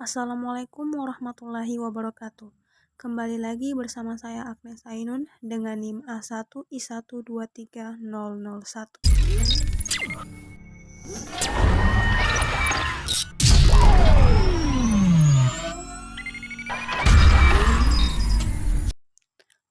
Assalamualaikum warahmatullahi wabarakatuh. Kembali lagi bersama saya Agnes Ainun dengan NIM A1I123001.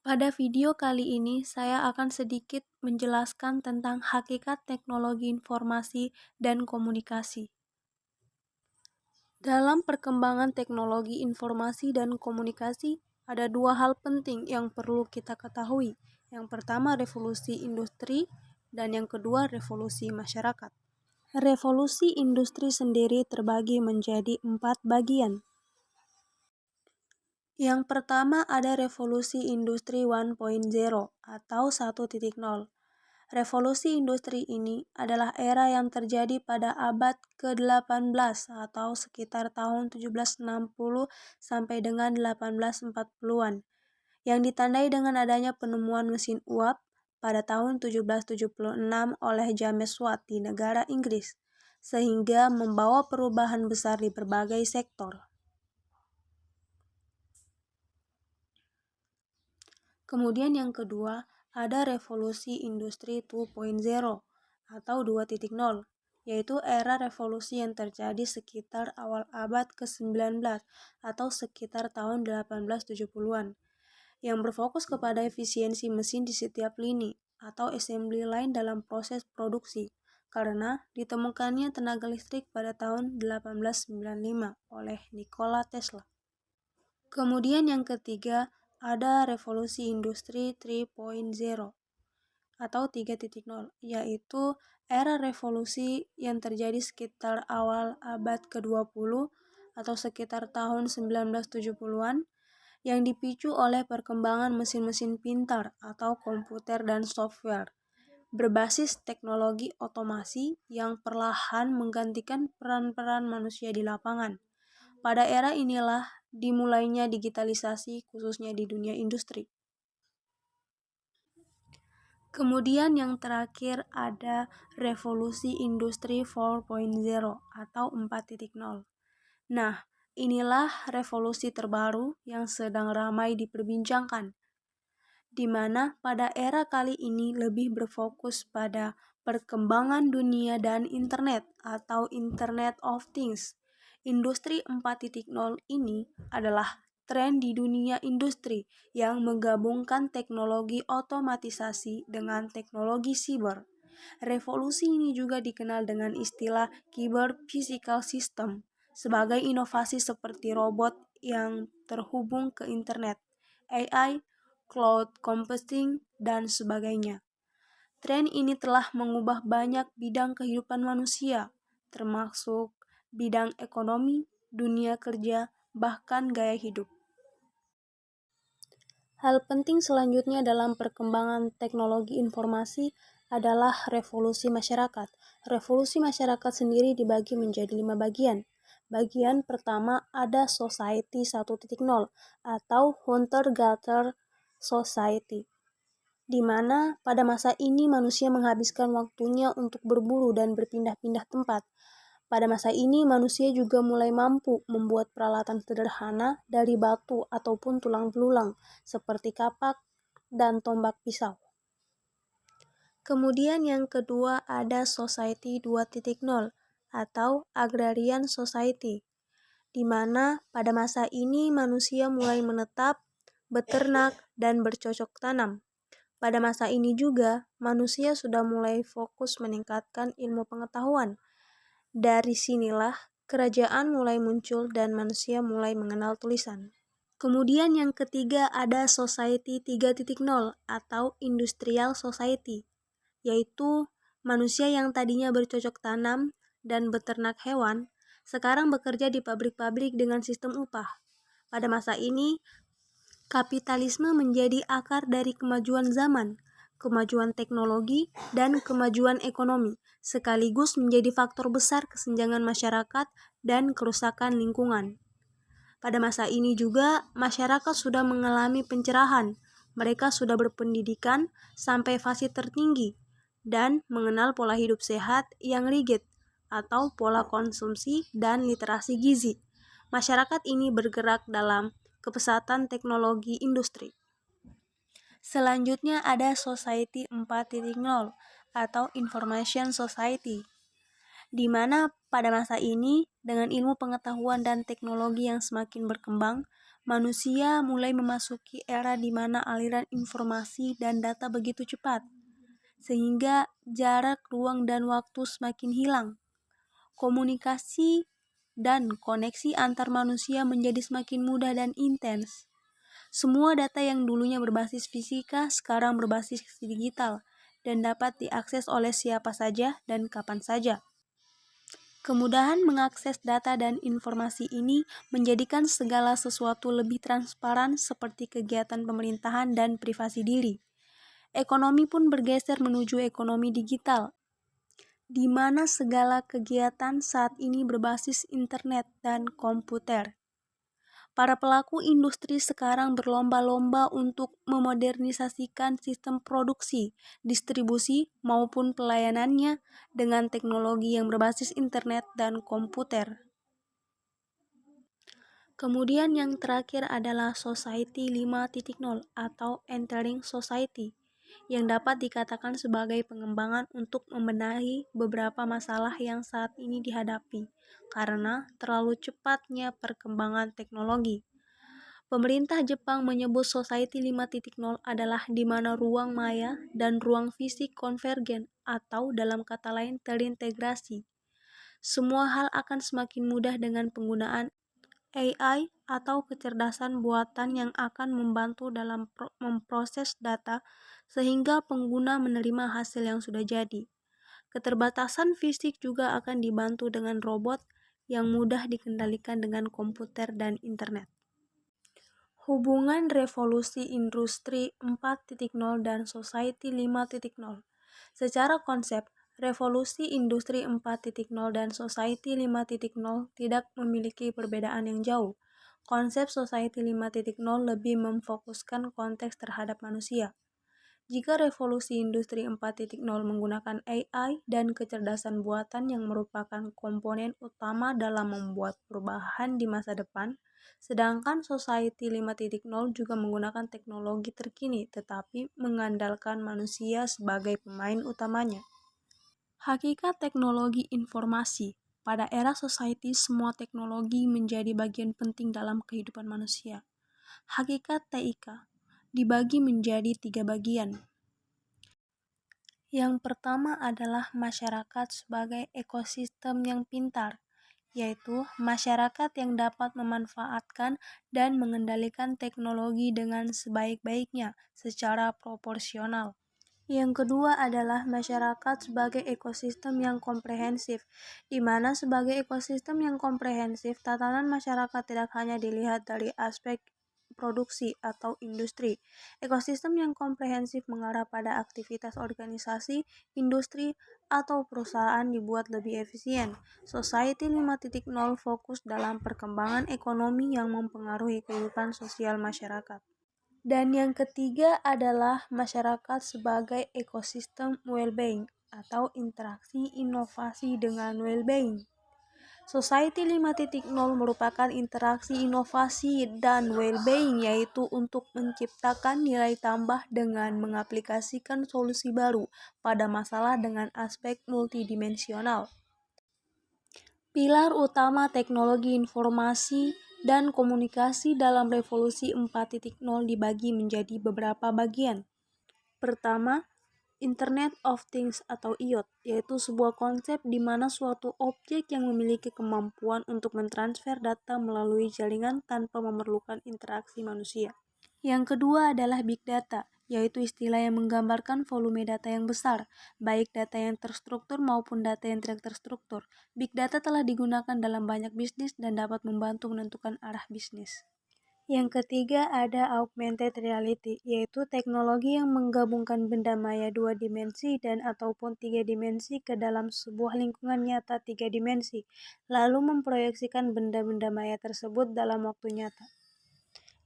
Pada video kali ini saya akan sedikit menjelaskan tentang hakikat teknologi informasi dan komunikasi. Dalam perkembangan teknologi informasi dan komunikasi, ada dua hal penting yang perlu kita ketahui. Yang pertama, revolusi industri, dan yang kedua, revolusi masyarakat. Revolusi industri sendiri terbagi menjadi 4 bagian. Yang pertama ada revolusi industri 1.0 atau 1.0. Revolusi industri ini adalah era yang terjadi pada abad ke-18 atau sekitar tahun 1760 sampai dengan 1840-an, yang ditandai dengan adanya penemuan mesin uap pada tahun 1776 oleh James Watt di negara Inggris, sehingga membawa perubahan besar di berbagai sektor. Kemudian yang kedua, ada revolusi industri 2.0 atau 2.0, yaitu era revolusi yang terjadi sekitar awal abad ke-19 atau sekitar tahun 1870-an, yang berfokus kepada efisiensi mesin di setiap lini atau assembly line dalam proses produksi, karena ditemukannya tenaga listrik pada tahun 1895 oleh Nikola Tesla. Kemudian yang ketiga, ada revolusi industri 3.0 atau 3.0, yaitu era revolusi yang terjadi sekitar awal abad ke-20 atau sekitar tahun 1970-an, yang dipicu oleh perkembangan mesin-mesin pintar atau komputer dan software berbasis teknologi otomasi yang perlahan menggantikan peran-peran manusia di lapangan. Pada era inilah dimulainya digitalisasi khususnya di dunia industri. Kemudian yang terakhir ada revolusi industri 4.0 atau 4.0. Nah, inilah revolusi terbaru yang sedang ramai diperbincangkan, di mana pada era kali ini lebih berfokus pada perkembangan dunia dan internet atau Internet of Things. Industri 4.0 ini adalah tren di dunia industri yang menggabungkan teknologi otomatisasi dengan teknologi siber. Revolusi ini juga dikenal dengan istilah Cyber Physical System sebagai inovasi seperti robot yang terhubung ke internet, AI, cloud computing, dan sebagainya. Tren ini telah mengubah banyak bidang kehidupan manusia, termasuk bidang ekonomi, dunia kerja, bahkan gaya hidup. Hal penting selanjutnya dalam perkembangan teknologi informasi adalah revolusi masyarakat. Revolusi masyarakat sendiri dibagi menjadi 5 bagian. Bagian pertama ada Society 1.0 atau Hunter-Gatherer Society, di mana pada masa ini manusia menghabiskan waktunya untuk berburu dan berpindah-pindah tempat. Pada masa ini manusia juga mulai mampu membuat peralatan sederhana dari batu ataupun tulang belulang seperti kapak dan tombak pisau. Kemudian yang kedua ada Society 2.0 atau Agrarian Society, di mana pada masa ini manusia mulai menetap, beternak, dan bercocok tanam. Pada masa ini juga, manusia sudah mulai fokus meningkatkan ilmu pengetahuan. Dari sinilah kerajaan mulai muncul dan manusia mulai mengenal tulisan. Kemudian yang ketiga ada Society 3.0 atau Industrial Society, yaitu manusia yang tadinya bercocok tanam dan beternak hewan, sekarang bekerja di pabrik-pabrik dengan sistem upah. Pada masa ini, kapitalisme menjadi akar dari kemajuan zaman, kemajuan teknologi, dan kemajuan ekonomi, sekaligus menjadi faktor besar kesenjangan masyarakat dan kerusakan lingkungan. Pada masa ini juga, masyarakat sudah mengalami pencerahan. Mereka sudah berpendidikan sampai fase tertinggi dan mengenal pola hidup sehat yang rigid atau pola konsumsi dan literasi gizi. masyarakat ini bergerak dalam kepesatan teknologi industri. Selanjutnya ada Society 4.0 atau Information Society, di mana pada masa ini dengan ilmu pengetahuan dan teknologi yang semakin berkembang, manusia mulai memasuki era di mana aliran informasi dan data begitu cepat, sehingga jarak, ruang, dan waktu semakin hilang. Komunikasi dan koneksi antar manusia menjadi semakin mudah dan intens. Semua data yang dulunya berbasis fisika sekarang berbasis digital dan dapat diakses oleh siapa saja dan kapan saja. Kemudahan mengakses data dan informasi ini menjadikan segala sesuatu lebih transparan seperti kegiatan pemerintahan dan privasi diri. Ekonomi pun bergeser menuju ekonomi digital, di mana segala kegiatan saat ini berbasis internet dan komputer. Para pelaku industri sekarang berlomba-lomba untuk memodernisasikan sistem produksi, distribusi, maupun pelayanannya dengan teknologi yang berbasis internet dan komputer. Kemudian yang terakhir adalah Society 5.0 atau Entering Society, yang dapat dikatakan sebagai pengembangan untuk membenahi beberapa masalah yang saat ini dihadapi karena terlalu cepatnya perkembangan teknologi. Pemerintah Jepang menyebut Society 5.0 adalah di mana ruang maya dan ruang fisik konvergen atau dalam kata lain terintegrasi. Semua hal akan semakin mudah dengan penggunaan AI atau kecerdasan buatan yang akan membantu dalam memproses data sehingga pengguna menerima hasil yang sudah jadi. Keterbatasan fisik juga akan dibantu dengan robot yang mudah dikendalikan dengan komputer dan internet. Hubungan revolusi industri 4.0 dan society 5.0. Secara konsep, revolusi industri 4.0 dan society 5.0 tidak memiliki perbedaan yang jauh. Konsep society 5.0 lebih memfokuskan konteks terhadap manusia. Jika revolusi industri 4.0 menggunakan AI dan kecerdasan buatan yang merupakan komponen utama dalam membuat perubahan di masa depan, sedangkan Society 5.0 juga menggunakan teknologi terkini tetapi mengandalkan manusia sebagai pemain utamanya. Hakikat teknologi informasi. Pada era society, semua teknologi menjadi bagian penting dalam kehidupan manusia. Hakikat TIK dibagi menjadi 3 bagian. Yang pertama adalah masyarakat sebagai ekosistem yang pintar, yaitu masyarakat yang dapat memanfaatkan dan mengendalikan teknologi dengan sebaik-baiknya secara proporsional. Yang kedua adalah masyarakat sebagai ekosistem yang komprehensif, di mana sebagai ekosistem yang komprehensif, tatanan masyarakat tidak hanya dilihat dari aspek produksi atau industri. Ekosistem yang komprehensif mengarah pada aktivitas organisasi, industri, atau perusahaan dibuat lebih efisien. Society 5.0 fokus dalam perkembangan ekonomi yang mempengaruhi kehidupan sosial masyarakat. Dan yang ketiga adalah masyarakat sebagai ekosistem well-being atau interaksi inovasi dengan well-being. Society 5.0 merupakan interaksi inovasi dan well-being, yaitu untuk menciptakan nilai tambah dengan mengaplikasikan solusi baru pada masalah dengan aspek multidimensional. Pilar utama teknologi informasi dan komunikasi dalam revolusi 4.0 dibagi menjadi beberapa bagian. Pertama, Internet of Things atau IoT, yaitu sebuah konsep di mana suatu objek yang memiliki kemampuan untuk mentransfer data melalui jaringan tanpa memerlukan interaksi manusia. Yang kedua adalah Big Data, yaitu istilah yang menggambarkan volume data yang besar, baik data yang terstruktur maupun data yang tidak terstruktur. Big Data telah digunakan dalam banyak bisnis dan dapat membantu menentukan arah bisnis. Yang ketiga ada augmented reality, yaitu teknologi yang menggabungkan benda maya 2 dimensi dan ataupun 3 dimensi ke dalam sebuah lingkungan nyata 3 dimensi, lalu memproyeksikan benda-benda maya tersebut dalam waktu nyata.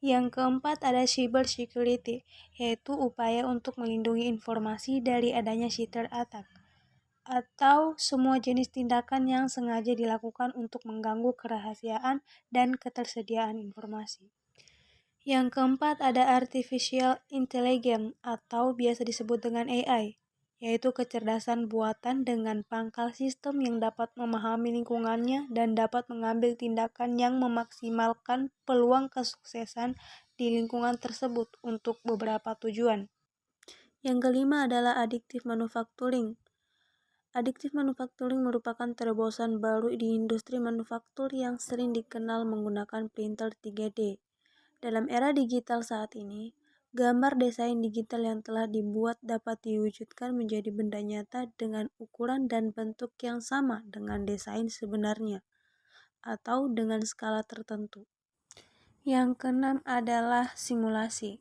Yang keempat ada cyber security, yaitu upaya untuk melindungi informasi dari adanya cyber attack atau semua jenis tindakan yang sengaja dilakukan untuk mengganggu kerahasiaan dan ketersediaan informasi. Yang keempat ada Artificial Intelligence atau biasa disebut dengan AI, yaitu kecerdasan buatan dengan pangkal sistem yang dapat memahami lingkungannya dan dapat mengambil tindakan yang memaksimalkan peluang kesuksesan di lingkungan tersebut untuk beberapa tujuan. Yang kelima adalah Additive Manufacturing. Additive manufacturing merupakan terobosan baru di industri manufaktur yang sering dikenal menggunakan printer 3D. Dalam era digital saat ini, gambar desain digital yang telah dibuat dapat diwujudkan menjadi benda nyata dengan ukuran dan bentuk yang sama dengan desain sebenarnya, atau dengan skala tertentu. Yang keenam adalah simulasi.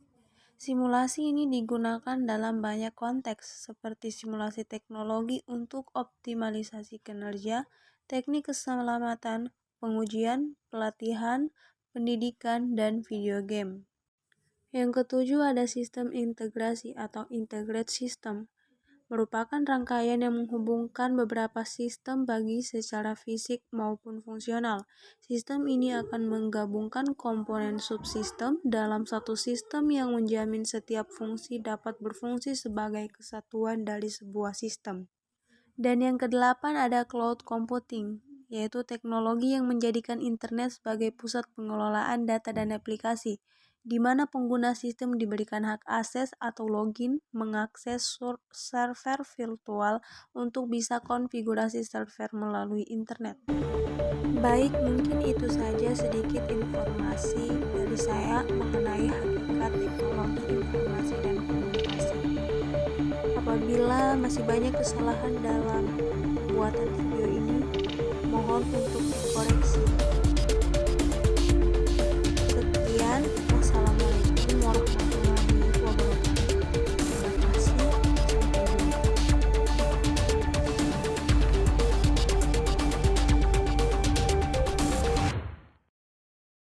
Simulasi ini digunakan dalam banyak konteks, seperti simulasi teknologi untuk optimalisasi kinerja, teknik keselamatan, pengujian, pelatihan, pendidikan, dan video game. Yang ketujuh ada sistem integrasi atau integrated system, merupakan rangkaian yang menghubungkan beberapa sistem bagi secara fisik maupun fungsional. Sistem ini akan menggabungkan komponen subsistem dalam satu sistem yang menjamin setiap fungsi dapat berfungsi sebagai kesatuan dari sebuah sistem. Dan yang kedelapan ada cloud computing, yaitu teknologi yang menjadikan internet sebagai pusat pengelolaan data dan aplikasi, di mana pengguna sistem diberikan hak akses atau login mengakses server virtual untuk bisa konfigurasi server melalui internet. Baik, mungkin itu saja sedikit informasi dari saya mengenai hakikat teknologi informasi dan komunikasi. Apabila masih banyak kesalahan dalam pembuatan video ini, mohon untuk dikoreksi.